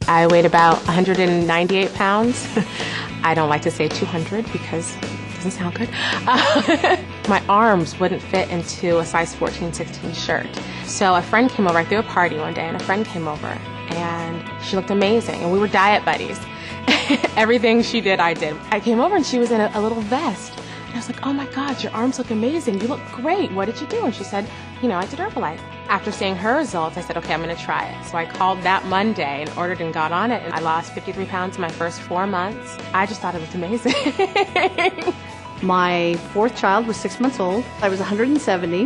I weighed about 198 pounds. I don't like to say 200 because it doesn't sound good. My arms wouldn't fit into a size 14, 16 shirt. So a friend came over. I threw a party one day, and a friend came over, and she looked amazing, and we were diet buddies. Everything she did, I did. I came over, and she was in a little vest. And I was like, oh my God, your arms look amazing. You look great. What did you do? And she said, I did Herbalife. After seeing her results, I said, okay, I'm going to try it. So I called that Monday and ordered and got on it. And I lost 53 pounds in my first 4 months. I just thought it looked amazing. My fourth child was 6 months old. I was 170,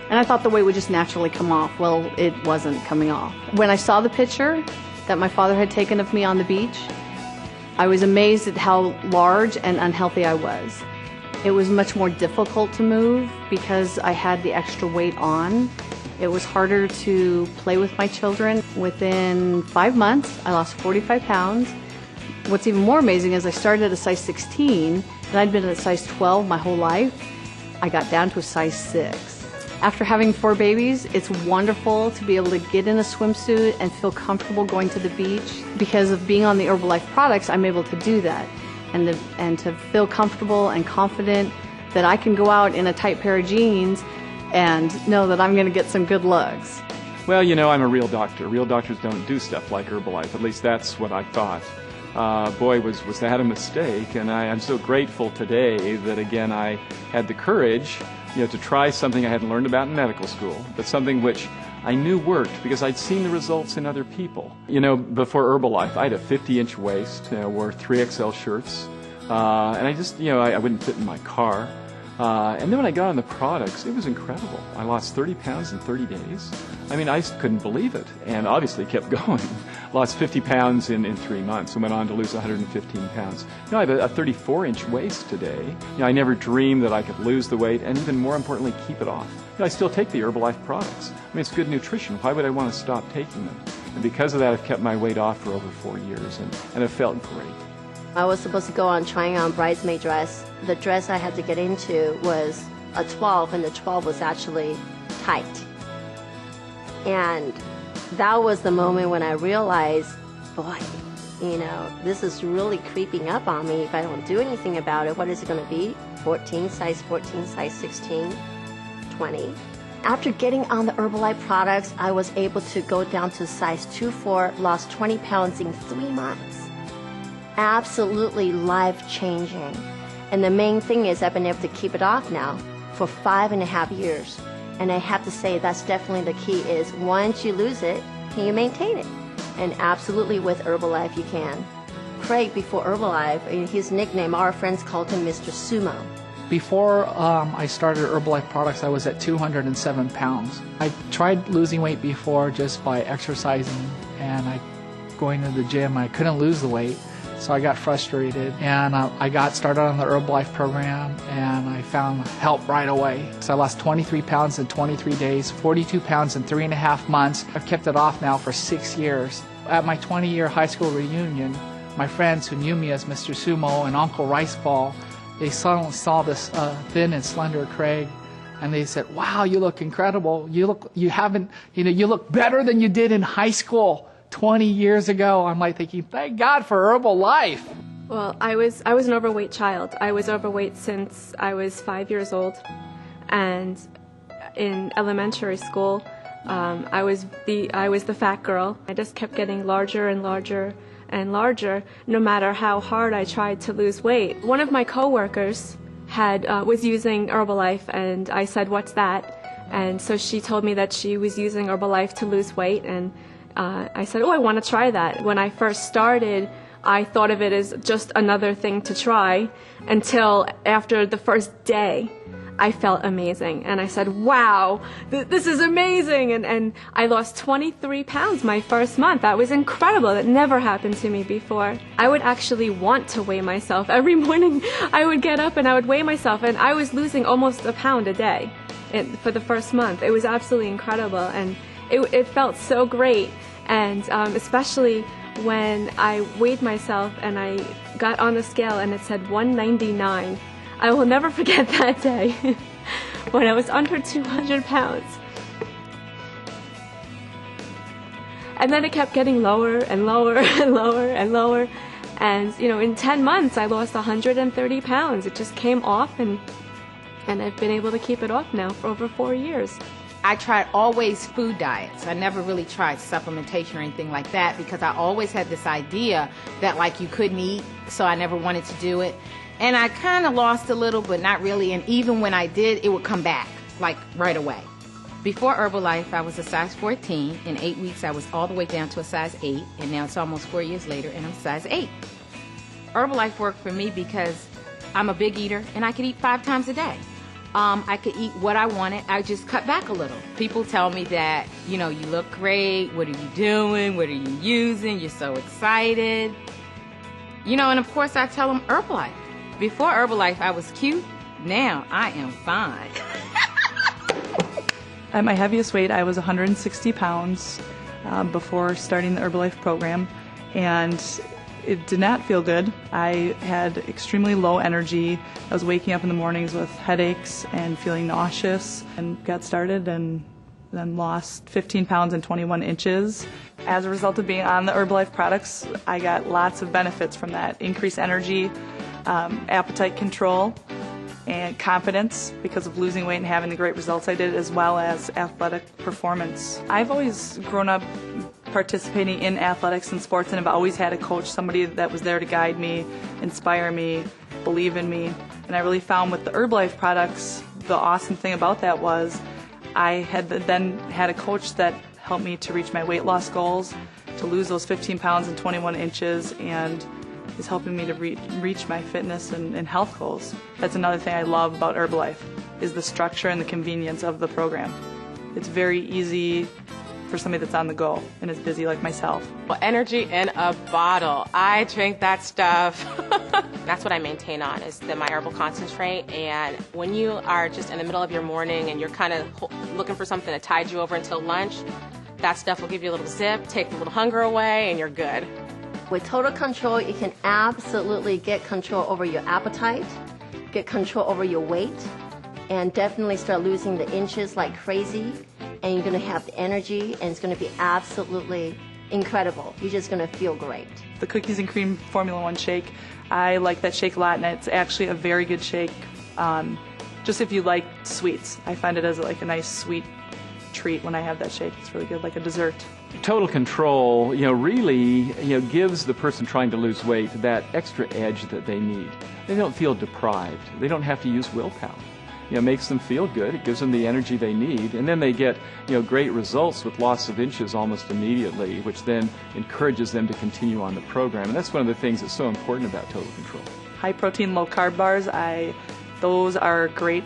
and I thought the weight would just naturally come off. Well, it wasn't coming off. When I saw the picture that my father had taken of me on the beach, I was amazed at how large and unhealthy I was. It was much more difficult to move because I had the extra weight on. It was harder to play with my children. Within 5 months, I lost 45 pounds. What's even more amazing is I started at a size 16, and I'd been at a size 12 my whole life. I got down to a size 6. After having 4 babies, it's wonderful to be able to get in a swimsuit and feel comfortable going to the beach. Because of being on the Herbalife products, I'm able to do that. And to feel comfortable and confident that I can go out in a tight pair of jeans and know that I'm going to get some good looks. Well, I'm a real doctor. Real doctors don't do stuff like Herbalife. At least that's what I thought. Boy, was that a mistake. And I'm so grateful today that, again, I had the courage, to try something I hadn't learned about in medical school, but something which I knew worked because I'd seen the results in other people. Before Herbalife, I had a 50-inch waist, wore 3XL shirts, and I just, I wouldn't fit in my car. And then when I got on the products, it was incredible. I lost 30 pounds in 30 days. I just couldn't believe it, and obviously kept going. Lost 50 pounds in 3 months and went on to lose 115 pounds. I have a 34-inch waist today. I never dreamed that I could lose the weight and, even more importantly, keep it off. I still take the Herbalife products. It's good nutrition. Why would I want to stop taking them? And because of that, I've kept my weight off for over 4 years, and it felt great. I was supposed to go on trying on bridesmaid dress. The dress I had to get into was a 12, and the 12 was actually tight. And that was the moment when I realized, boy, this is really creeping up on me. If I don't do anything about it, what is it going to be? 14, size 16, 20. After getting on the Herbalife products, I was able to go down to size 2-4, lost 20 pounds in 3 months. Absolutely life-changing. And the main thing is I've been able to keep it off now for 5.5 years. And I have to say that's definitely the key is once you lose it, can you maintain it? And absolutely with Herbalife you can. Craig, before Herbalife, his nickname, our friends called him Mr. Sumo. Before I started Herbalife products, I was at 207 pounds. I tried losing weight before just by exercising and going to the gym. I couldn't lose the weight. So I got frustrated, and I got started on the Herbalife program, and I found help right away. So I lost 23 pounds in 23 days, 42 pounds in 3.5 months. I've kept it off now for 6 years. At my 20-year high school reunion, my friends who knew me as Mr. Sumo and Uncle Rice Ball, they suddenly saw this thin and slender Craig, and they said, "Wow, you look incredible. You look better than you did in high school 20 years ago." I'm like thinking, thank God for Herbalife. Well, I was an overweight child. I was overweight since I was 5 years old, and in elementary school, I was the fat girl. I just kept getting larger and larger and larger, no matter how hard I tried to lose weight. One of my coworkers was using Herbalife, and I said, "What's that?" And so she told me that she was using Herbalife to lose weight, and I said, "Oh, I want to try that." When I first started, I thought of it as just another thing to try until after the first day, I felt amazing. And I said, "Wow, this is amazing." And I lost 23 pounds my first month. That was incredible. That never happened to me before. I would actually want to weigh myself. Every morning I would get up and I would weigh myself, and I was losing almost a pound a day for the first month. It was absolutely incredible. And it felt so great, and especially when I weighed myself and I got on the scale and it said 199. I will never forget that day when I was under 200 pounds. And then it kept getting lower and lower and lower and lower. And, in 10 months, I lost 130 pounds. It just came off, and I've been able to keep it off now for over 4 years. I tried always food diets. I never really tried supplementation or anything like that because I always had this idea that like you couldn't eat, so I never wanted to do it. And I kind of lost a little, but not really. And even when I did, it would come back like right away. Before Herbalife, I was a size 14. In 8 weeks, I was all the way down to a size 8. And now it's almost 4 years later, and I'm size 8. Herbalife worked for me because I'm a big eater, and I could eat 5 times a day. I could eat what I wanted. I just cut back a little. People tell me that, you look great. What are you doing? What are you using? You're so excited. And of course I tell them Herbalife. Before Herbalife, I was cute. Now I am fine. At my heaviest weight, I was 160 pounds before starting the Herbalife program, and it did not feel good. I had extremely low energy. I was waking up in the mornings with headaches and feeling nauseous, and got started and then lost 15 pounds and 21 inches. As a result of being on the Herbalife products, I got lots of benefits from that. Increased energy, appetite control, and confidence because of losing weight and having the great results I did, as well as athletic performance. I've always grown up participating in athletics and sports, and have always had a coach, somebody that was there to guide me, inspire me, believe in me. And I really found with the Herbalife products, the awesome thing about that was I had then had a coach that helped me to reach my weight loss goals, to lose those 15 pounds and 21 inches, and is helping me to reach my fitness and health goals. That's another thing I love about Herbalife, is the structure and the convenience of the program. It's very easy for somebody that's on the go and is busy like myself. Well, energy in a bottle. I drink that stuff. That's what I maintain on, is the My Herbal Concentrate. And when you are just in the middle of your morning and you're kind of looking for something to tide you over until lunch, that stuff will give you a little zip, take the little hunger away, and you're good. With total control, you can absolutely get control over your appetite, get control over your weight, and definitely start losing the inches like crazy. And you're going to have the energy, and it's going to be absolutely incredible. You're just going to feel great. The Cookies and Cream Formula 1 shake, I like that shake a lot, and it's actually a very good shake. Just if you like sweets, I find it as like a nice sweet treat when I have that shake. It's really good, like a dessert. Total control, really, gives the person trying to lose weight that extra edge that they need. They don't feel deprived. They don't have to use willpower. It makes them feel good. It gives them the energy they need, and then they get, great results with loss of inches almost immediately, which then encourages them to continue on the program. And that's one of the things that's so important about Total Control. High protein, low carb bars, those are great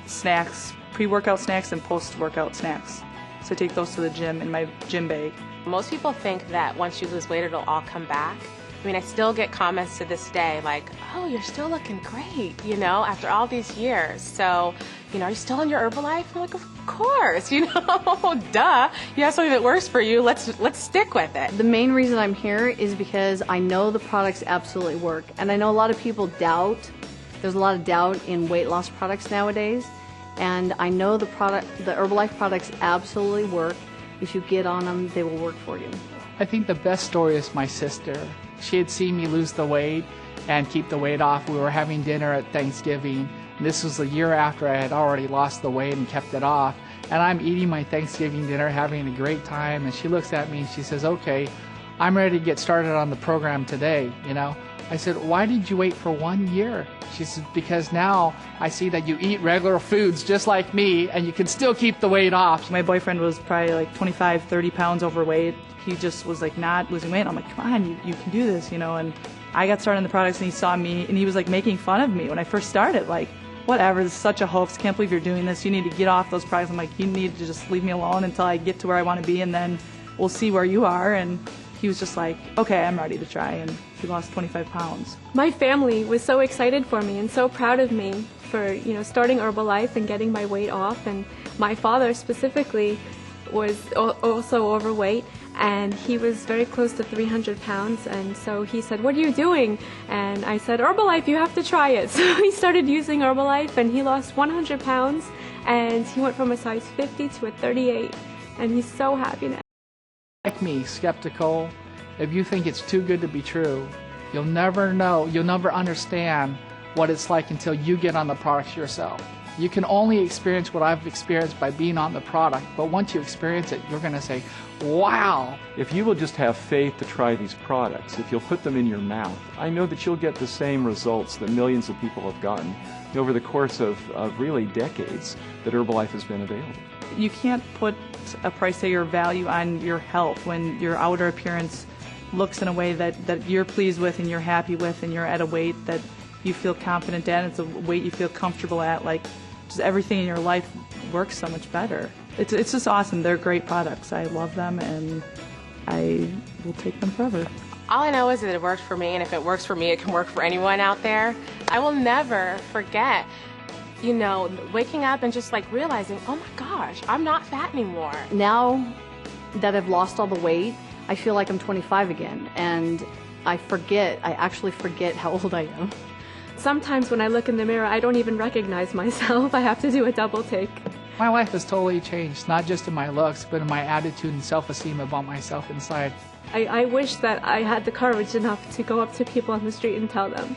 snacks, pre-workout snacks and post-workout snacks. So I take those to the gym in my gym bag. Most people think that once you lose weight, it'll all come back. I mean, I still get comments to this day like, oh, you're still looking great, after all these years. So, are you still on your Herbalife? I'm like, of course, duh. You have something that works for you. Let's stick with it. The main reason I'm here is because I know the products absolutely work. And I know a lot of people doubt. There's a lot of doubt in weight loss products nowadays. And I know the Herbalife products absolutely work. If you get on them, they will work for you. I think the best story is my sister. She had seen me lose the weight and keep the weight off. We were having dinner at Thanksgiving. This was a year after I had already lost the weight and kept it off. And I'm eating my Thanksgiving dinner, having a great time. And she looks at me and she says, okay, I'm ready to get started on the program today, I said, why did you wait for 1 year? She said, because now I see that you eat regular foods just like me and you can still keep the weight off. My boyfriend was probably like 25, 30 pounds overweight. He just was like not losing weight. I'm like, come on, you can do this, and I got started in the products and he saw me and he was like making fun of me when I first started, like, whatever, this is such a hoax, can't believe you're doing this, you need to get off those products. I'm like, you need to just leave me alone until I get to where I want to be, and then we'll see where you are. And he was just like, okay, I'm ready to try, and he lost 25 pounds. My family was so excited for me and so proud of me for, starting Herbalife and getting my weight off. And my father specifically was also overweight, and he was very close to 300 pounds, and so he said, what are you doing? And I said, Herbalife, you have to try it. So he started using Herbalife, and he lost 100 pounds, and he went from a size 50 to a 38, and he's so happy now. Like me, skeptical, if you think it's too good to be true, you'll never know, you'll never understand what it's like until you get on the products yourself. You can only experience what I've experienced by being on the product, but once you experience it, you're going to say, wow. If you will just have faith to try these products, if you'll put them in your mouth, I know that you'll get the same results that millions of people have gotten over the course of really decades that Herbalife has been available. You can't put a price tag or value on your health when your outer appearance looks in a way that you're pleased with and you're happy with and you're at a weight that you feel confident at, it's a weight you feel comfortable at, like just everything in your life works so much better. It's just awesome. They're great products. I love them and I will take them forever. All I know is that it worked for me, and if it works for me, it can work for anyone out there. I will never forget, you know, waking up and just like realizing, oh my gosh, I'm not fat anymore. Now that I've lost all the weight, I feel like I'm 25 again, and I actually forget how old I am. Sometimes when I look in the mirror, I don't even recognize myself. I have to do a double take. My life has totally changed, not just in my looks, but in my attitude and self-esteem about myself inside. I wish that I had the courage enough to go up to people on the street and tell them.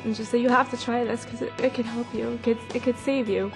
And just say, you have to try this because it could help you. It could save you.